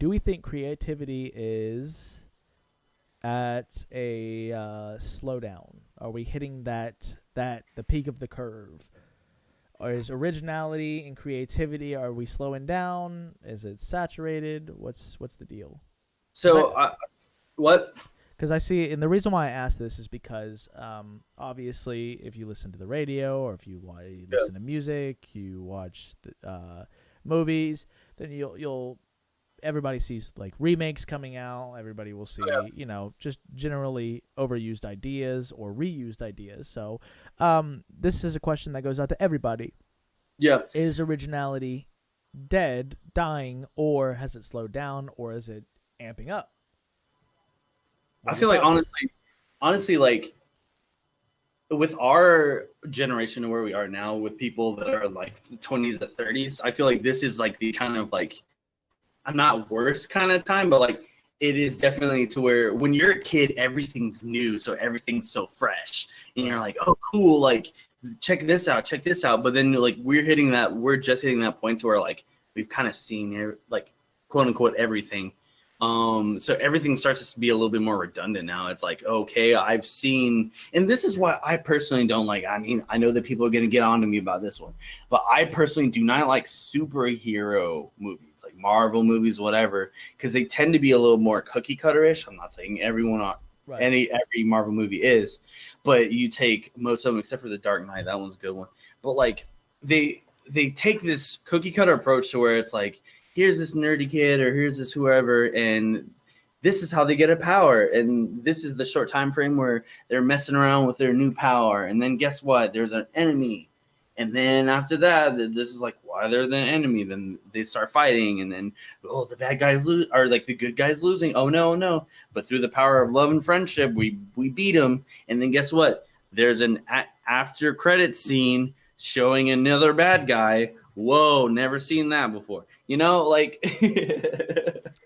do we think creativity is at a slowdown? Are we hitting that the peak of the curve? Or is originality and creativity, are we slowing down? Is it saturated? What's the deal? Because So, what? I see, and the reason why I ask this is because obviously, if you listen to the radio or if you Yeah. listen to music, you watch movies, then you'll everybody sees like remakes coming out. Everybody will Oh, yeah. see, just generally overused ideas or reused ideas. So, this is a question that goes out to everybody: Yeah. is originality dead, dying, or has it slowed down, or is it amping up? What I are your feel like thoughts? honestly, like with our generation and where we are now, with people that are like 20s to 30s, I feel like this is like the kind of like I'm not worst kind of time, but like it is definitely to where when you're a kid, everything's new, so everything's so fresh, and you're Right. like, oh, cool, like check this out, check this out. But then like we're just hitting that point to where like we've kind of seen like quote unquote everything. So everything starts to be a little bit more redundant now. It's like, okay, I've seen, and this is why I personally don't like. I mean, I know that people are going to get on to me about this one, but I personally do not like superhero movies, like Marvel movies, whatever, because they tend to be a little more cookie cutter-ish. I'm not saying Right. every Marvel movie is, but you take most of them except for the Dark Knight. That one's a good one. But like they take this cookie cutter approach to where it's like, here's this nerdy kid or here's this whoever, and this is how they get a power, and this is the short time frame where they're messing around with their new power, and then guess what, there's an enemy, and then after that this is like why they're the enemy, then they start fighting, and then oh, the bad guys lose, or like the good guys losing, oh no, no, but through the power of love and friendship we beat them, and then guess what, there's an after credit scene showing another bad guy. Whoa, never seen that before. Like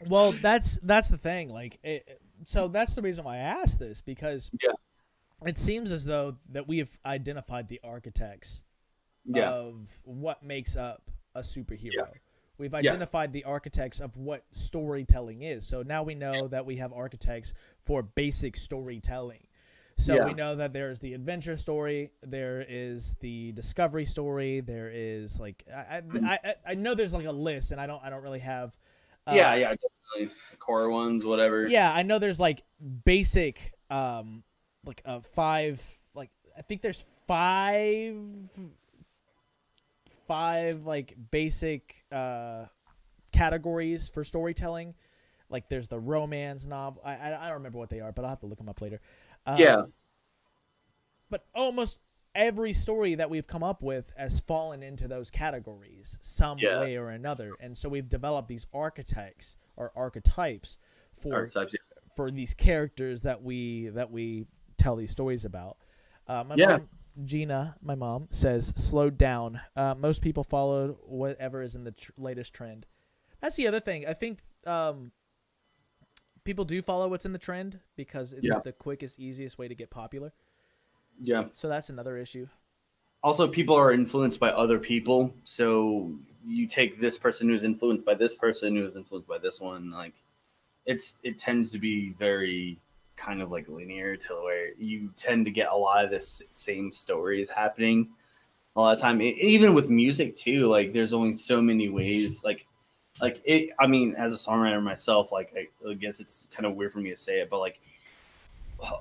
Well, that's the thing. So that's the reason why I asked this, because yeah, it seems as though that we have identified the architects yeah, of what makes up a yeah, superhero. We've yeah, identified the architects of what storytelling is. So now we know that we have architects for basic storytelling. So we yeah, know that there's the adventure story, there is the discovery story, there is like I know there's like a list, and I don't really have. yeah, Um, yeah, definitely. Core ones, whatever. yeah, I know there's like basic like five, like I think there's five like basic categories for storytelling. Like there's the romance novel. I don't remember what they are, but I'll have to look them up later. Yeah, Um, but almost every story that we've come up with has fallen into those categories some yeah, way or another, and so we've developed these archetypes or archetypes for archetypes. these characters that we tell these stories about. My Yeah, mom, Gina, my mom says, "Slowed down. Most people followed whatever is in the latest trend." That's the other thing. I think people do follow what's in the trend because it's yeah, the quickest, easiest way to get popular. yeah. So that's another issue. Also, people are influenced by other people, so you take this person who's influenced by this person who is influenced by this one. Like it tends to be very kind of like linear to where you tend to get a lot of this same stories happening a lot of time. Even with music too, like there's only so many ways. Like it. I mean, as a songwriter myself, like I guess it's kind of weird for me to say it, but like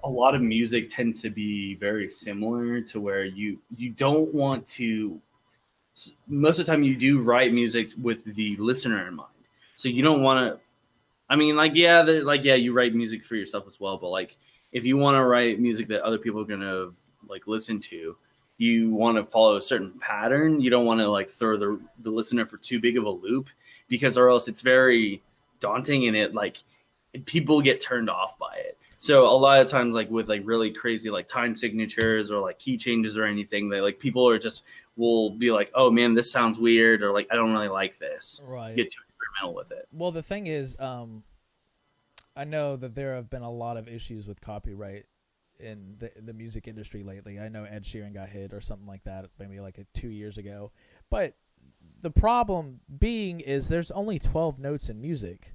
a lot of music tends to be very similar to where you don't want to, most of the time you do write music with the listener in mind, so you don't want to, I mean, like, yeah, like, yeah, you write music for yourself as well, but like if you want to write music that other people are gonna like listen to, you want to follow a certain pattern. You don't want to like throw the listener for too big of a loop, because or else it's very daunting, and it like people get turned off by it. So a lot of times, like with like really crazy like time signatures or like key changes or anything, they like people are just will be like, oh man, this sounds weird, or like I don't really like this. Right. Get too experimental with it. Well, the thing is, I know that there have been a lot of issues with copyright in the music industry lately. I know Ed Sheeran got hit or something like that, maybe like 2 years ago. But the problem being is there's only 12 notes in music.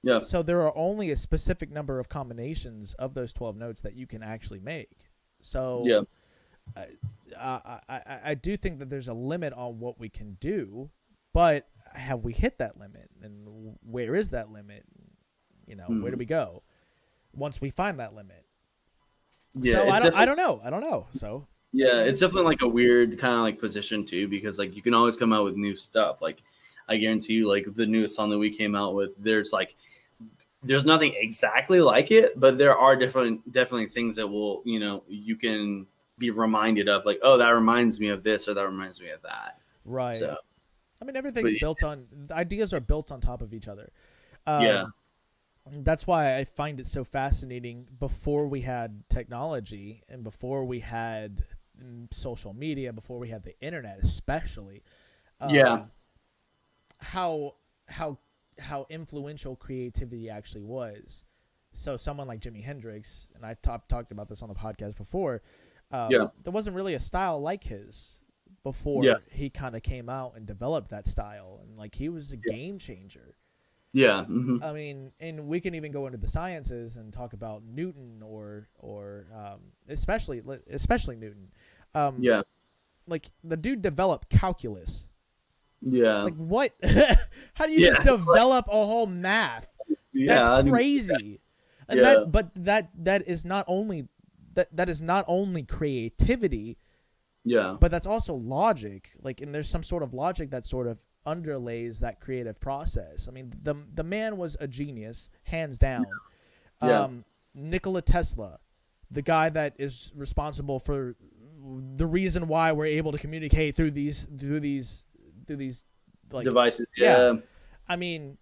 Yeah. So there are only a specific number of combinations of those 12 notes that you can actually make. So Yeah. I do think that there's a limit on what we can do, but have we hit that limit? And where is that limit? Where do we go once we find that limit? Yeah. So It's I don't know. So Yeah, it's definitely like a weird kind of like position too, because like you can always come out with new stuff. Like I guarantee you, like the newest song that we came out with, there's nothing exactly like it, but there are definitely things that will, you can be reminded of, like, oh, that reminds me of this, or that reminds me of that. right. So, I mean, but everything's built on ideas are built on top of each other. yeah, That's why I find it so fascinating. Before we had technology and before we had social media, before we had the internet, especially, yeah, how how how influential creativity actually was. So someone like Jimi Hendrix, and I've talked about this on the podcast before. yeah, There wasn't really a style like his yeah, before he kind of came out and developed that style, and like he was a game changer. yeah, hmm, I mean, and we can even go into the sciences and talk about Newton or especially Newton. Um, yeah, like the dude developed calculus. yeah, Like what? How do you yeah, just develop a whole math? yeah. That's crazy. And Yeah, that is not only that is not only creativity, yeah, but that's also logic. Like, and there's some sort of logic that sort of underlays that creative process. I mean, the man was a genius, hands down. yeah, Nikola Tesla, the guy that is responsible for the reason why we're able to communicate through these like devices. yeah. Yeah, I mean,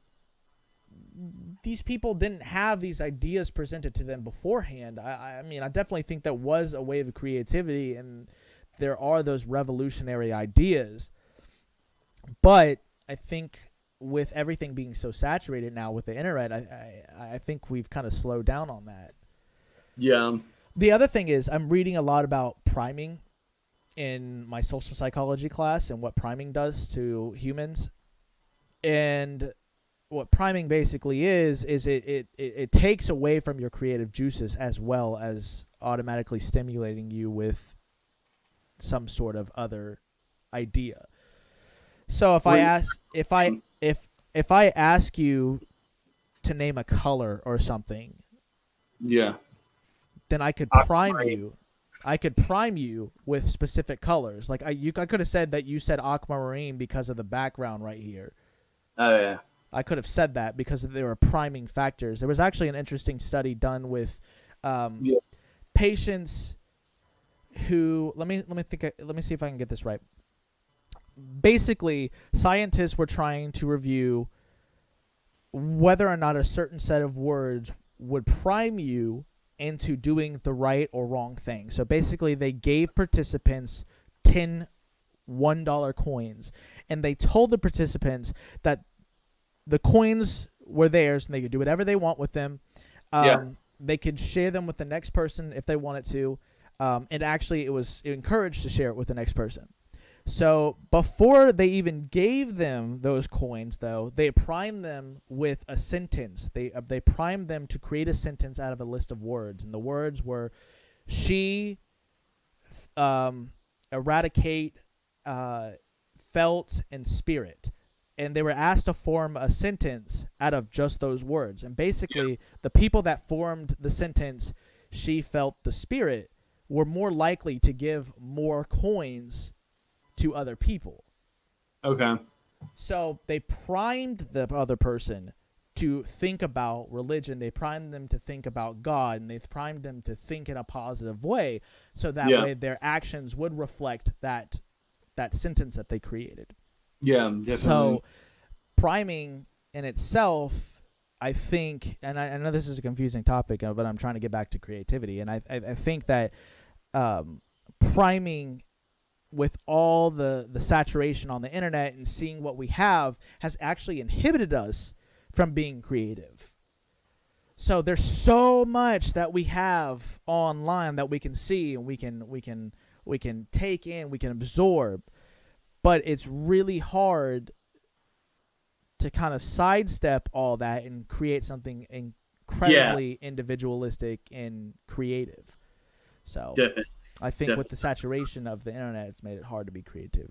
these people didn't have these ideas presented to them beforehand. I mean, I definitely think that was a wave of creativity, and there are those revolutionary ideas. But I think with everything being so saturated now with the internet, I think we've kind of slowed down on that. yeah, The other thing is I'm reading a lot about priming in my social psychology class and what priming does to humans. And what priming basically is it takes away from your creative juices as well as automatically stimulating you with some sort of other idea. So if I ask you to name a color or something, yeah. then I could prime you. I could prime you with specific colors. Like I could have said that you said aquamarine because of the background right here. Oh yeah. I could have said that because there were priming factors. There was actually an interesting study done with Yeah. patients who let me see if I can get this right. Basically, scientists were trying to review whether or not a certain set of words would prime you into doing the right or wrong thing. So basically, they gave participants 10 $1 coins, and they told the participants that the coins were theirs and they could do whatever they want with them. They could share them with the next person if they wanted to. And actually, it was encouraged to share it with the next person. So before they even gave them those coins, though, they primed them with a sentence. They primed them to create a sentence out of a list of words, and the words were, "She eradicate, felt, and spirit." And they were asked to form a sentence out of just those words. And basically, the people that formed the sentence, "She felt the spirit," were more likely to give more coins to other people. Okay. So they primed the other person to think about religion. They primed them to think about God, and they primed them to think in a positive way. So that way their actions would reflect that sentence that they created. Yeah, definitely. So priming in itself, I think, and I know this is a confusing topic, but I'm trying to get back to creativity. And I think that priming with all the saturation on the internet and seeing what we have has actually inhibited us from being creative. So there's so much that we have online that we can see and we can take in, we can absorb, but it's really hard to kind of sidestep all that and create something incredibly individualistic and creative. So Definitely. I think with the saturation of the internet, it's made it hard to be creative.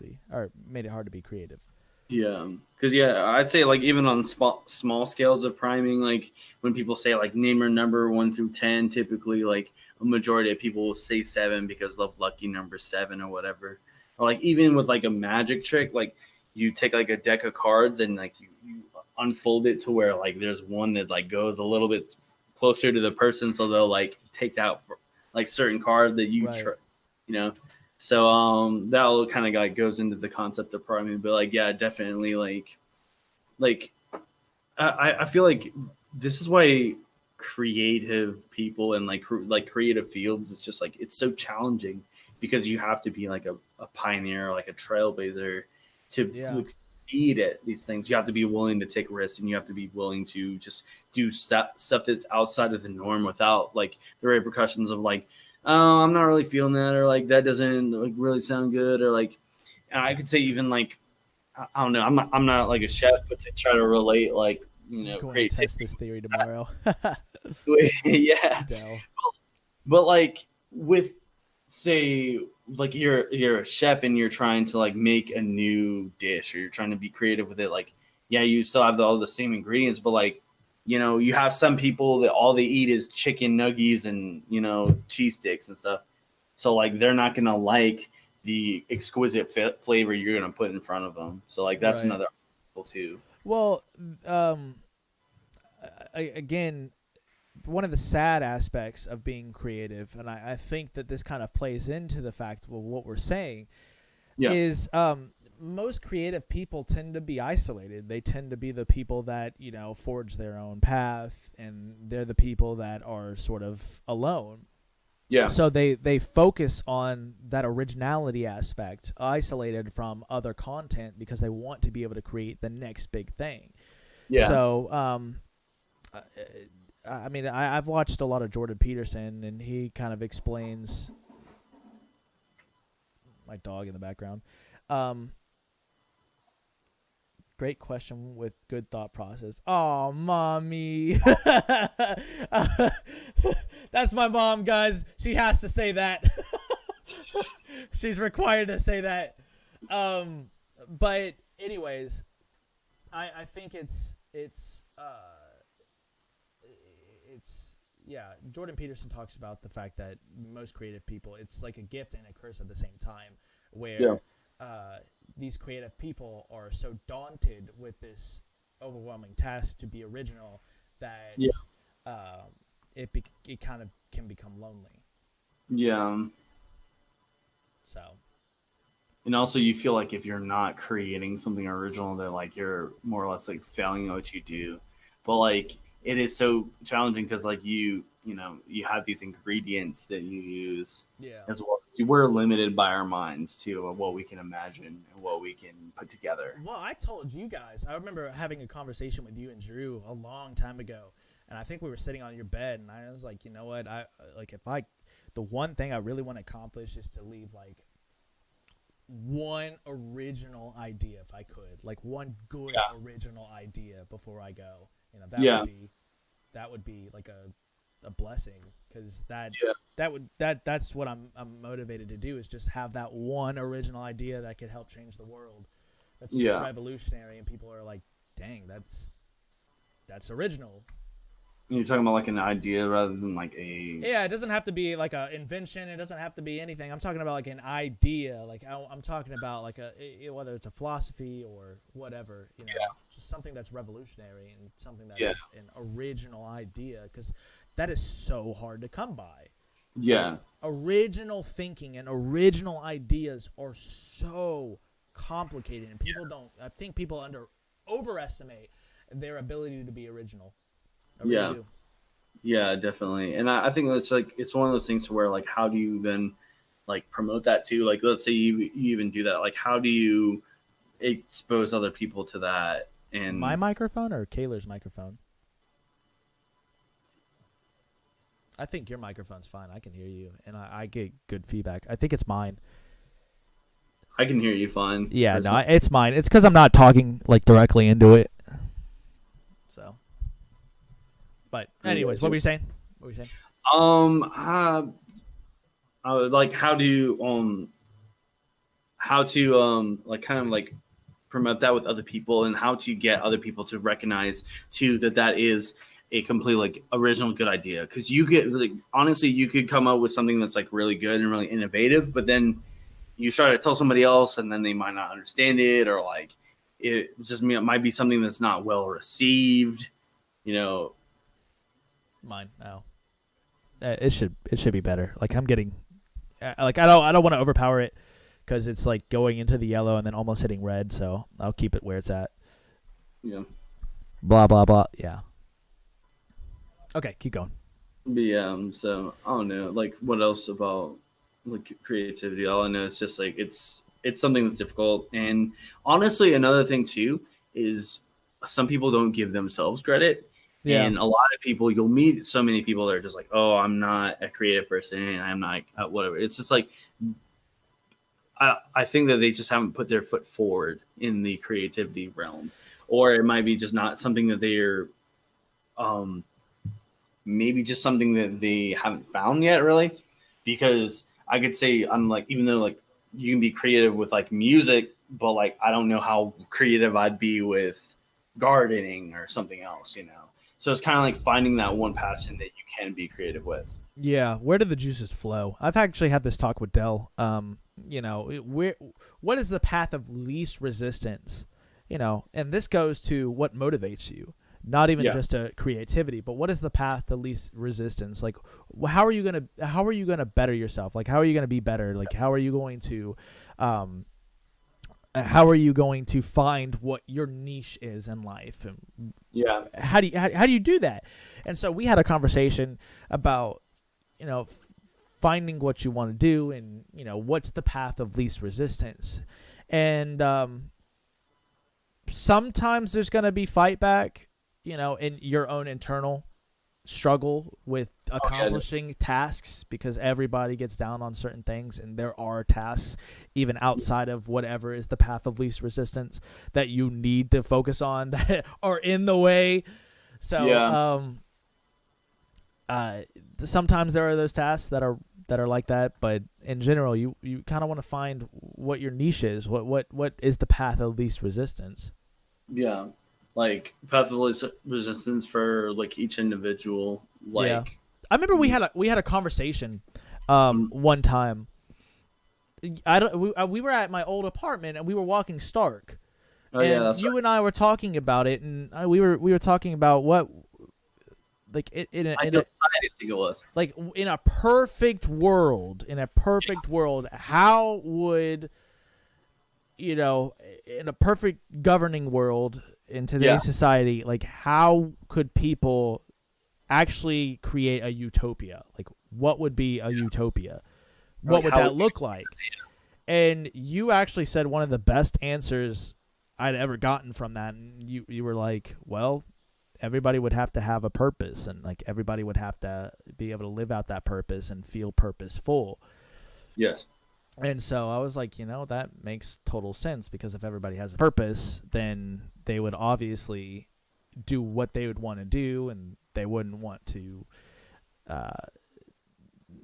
Yeah, because I'd say like even on small scales of priming, like when people say like name a number 1 through 10, typically like a majority of people will say 7 because of lucky number 7 or whatever. Or like even with like a magic trick, like you take like a deck of cards and like you unfold it to where like there's one that like goes a little bit closer to the person, so they'll like take out like certain card that you you know. So that all kind of like goes into the concept of priming, but like yeah, definitely like I feel like this is why creative people and like creative fields is just like it's so challenging because you have to be like a pioneer, like a trailblazer to succeed at these things. You have to be willing to take risks, and you have to be willing to just do stuff that's outside of the norm without like the repercussions of like, oh, I'm not really feeling that, or like that doesn't like really sound good, or like I could say even like I don't know, I'm not like a chef, but to try to relate like going to test this theory tomorrow. Yeah, but like with say like you're a chef and you're trying to like make a new dish, or you're trying to be creative with it, like yeah, you still have all the same ingredients, but like you have some people that all they eat is chicken nuggets and cheese sticks and stuff, so like they're not gonna like the exquisite flavor you're gonna put in front of them. So like that's another article too. Well, again, one of the sad aspects of being creative, and I think that this kind of plays into the fact of what we're saying, is most creative people tend to be isolated. They tend to be the people that, forge their own path, and they're the people that are sort of alone. Yeah. So they focus on that originality aspect, isolated from other content, because they want to be able to create the next big thing. Yeah. So, I mean, I've watched a lot of Jordan Peterson, and he kind of explains my dog in the background. Great question with good thought process. Oh, mommy. That's my mom, guys. She has to say that. She's required to say that. But anyways, I think it's Jordan Peterson talks about the fact that most creative people, it's like a gift and a curse at the same time, where these creative people are so daunted with this overwhelming task to be original that it kind of can become lonely. Yeah. So. And also, you feel like if you're not creating something original, that like you're more or less like failing at what you do. But like it is so challenging because like you have these ingredients that you use as well. We're limited by our minds too, of what we can imagine and what we can put together. Well, I told you guys, I remember having a conversation with you and Drew a long time ago, and I think we were sitting on your bed, and I was like, you know what, the one thing I really want to accomplish is to leave like one original idea, if I could, like one good original idea before I go. That would be like a blessing, because that's what I'm motivated to do, is just have that one original idea that could help change the world. That's just revolutionary, and people are like, dang, that's original. You're talking about like an idea rather than like a... Yeah, it doesn't have to be like an invention. It doesn't have to be anything. I'm talking about like an idea. Like I'm talking about like whether it's a philosophy or whatever, just something that's revolutionary and something that's an original idea, because that is so hard to come by. Yeah. Like, original thinking and original ideas are so complicated, and I think people overestimate their ability to be original. Yeah, definitely. And I think it's like it's one of those things to where like how do you then like promote that too? Like let's say you even do that. Like how do you expose other people to that? And my microphone or Kayla's microphone? I think your microphone's fine. I can hear you, and I get good feedback. I think it's mine. I can hear you fine. Yeah, personally. No, it's mine. It's because I'm not talking like directly into it. So, but I get anyways, what you. were you saying? What were you saying? Like how to like kind of like promote that with other people, and how to get other people to recognize too that that is a complete like original good idea. Because you get like honestly, you could come up with something that's like really good and really innovative, but then you try to tell somebody else, and then they might not understand it, or like it might be something that's not well received. You know, Mine. No. It should be better. Like I'm getting, like I don't want to overpower it because it's like going into the yellow and then almost hitting red. So I'll keep it where it's at. yeah. Blah blah blah. Yeah. Okay, keep going. But yeah, so I don't know, like what else about like creativity? All I know is just like it's something that's difficult, and honestly, another thing too is some people don't give themselves credit, Yeah. and a lot of people you'll meet so many people that are just like, oh, I'm not a creative person, and I'm not whatever. It's just like I think that they just haven't put their foot forward in the creativity realm, or it might be just not something that they're um maybe just something that they haven't found yet, really. Because I could say I'm like, even though like you can be creative with like music, but like I don't know how creative I'd be with gardening or something else, you know. So it's kind of like finding that one passion that you can be creative with. Yeah. Where do the juices flow? I've actually had this talk with Dell. What is the path of least resistance? And this goes to what motivates you. Not even Yeah, just a creativity, but what is the path to least resistance? Like, how are you gonna better yourself? Like, how are you gonna be better? Like, um, how are you going to find what your niche is in life? And yeah, how do you do that? And so we had a conversation about finding what you want to do, and what's the path of least resistance. And sometimes there's gonna be fight back, in your own internal struggle with oh yeah, accomplishing tasks, because everybody gets down on certain things, and there are tasks even outside of whatever is the path of least resistance that you need to focus on that are in the way. So yeah. sometimes there are those tasks that are like that, but in general you kind of want to find what your niche is, what is the path of least resistance. Yeah, like path of resistance for like each individual. Yeah. Like, I remember we had a conversation mm, one time. We were at my old apartment, and we were walking Stark, oh yeah, and that's right. you and I were talking about it, and we were talking about what, like, Ideal society, I think it was. like, in a perfect world, how would, in a perfect governing world in Yeah, today's society, like, how could people actually create a utopia? Like, what would be a utopia? What like would how that look like? And you actually said one of the best answers I'd ever gotten from that. And you were like, well, everybody would have to have a purpose, and like everybody would have to be able to live out that purpose and feel purposeful. yes. And so I was like, that makes total sense, because if everybody has a purpose, then they would obviously do what they would want to do, and they wouldn't want to uh,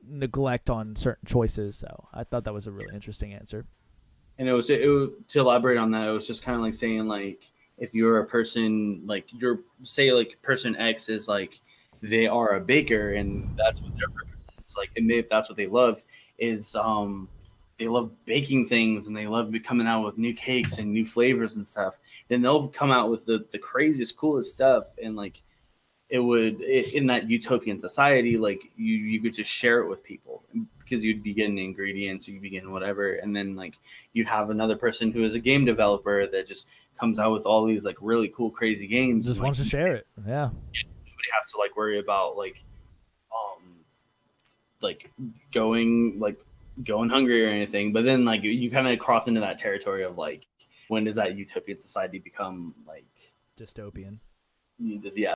neglect on certain choices. So I thought that was a really interesting answer. And it was to elaborate on that. It was just kind of like saying like if you're a person like you're say like person X is like they are a baker and that's what their purpose is. Like and if that's what they love is they love baking things and they love coming out with new cakes and new flavors and stuff. Then they'll come out with the craziest, coolest stuff, and like in that utopian society, like you could just share it with people because you'd be getting ingredients, you'd be getting whatever, and then like you'd have another person who is a game developer that just comes out with all these like really cool, crazy games, and Just like wants to share it. Yeah. nobody has to like worry about um like going like going hungry or anything. But then like you kind of cross into that territory of like when does that utopian society become like Dystopian. yeah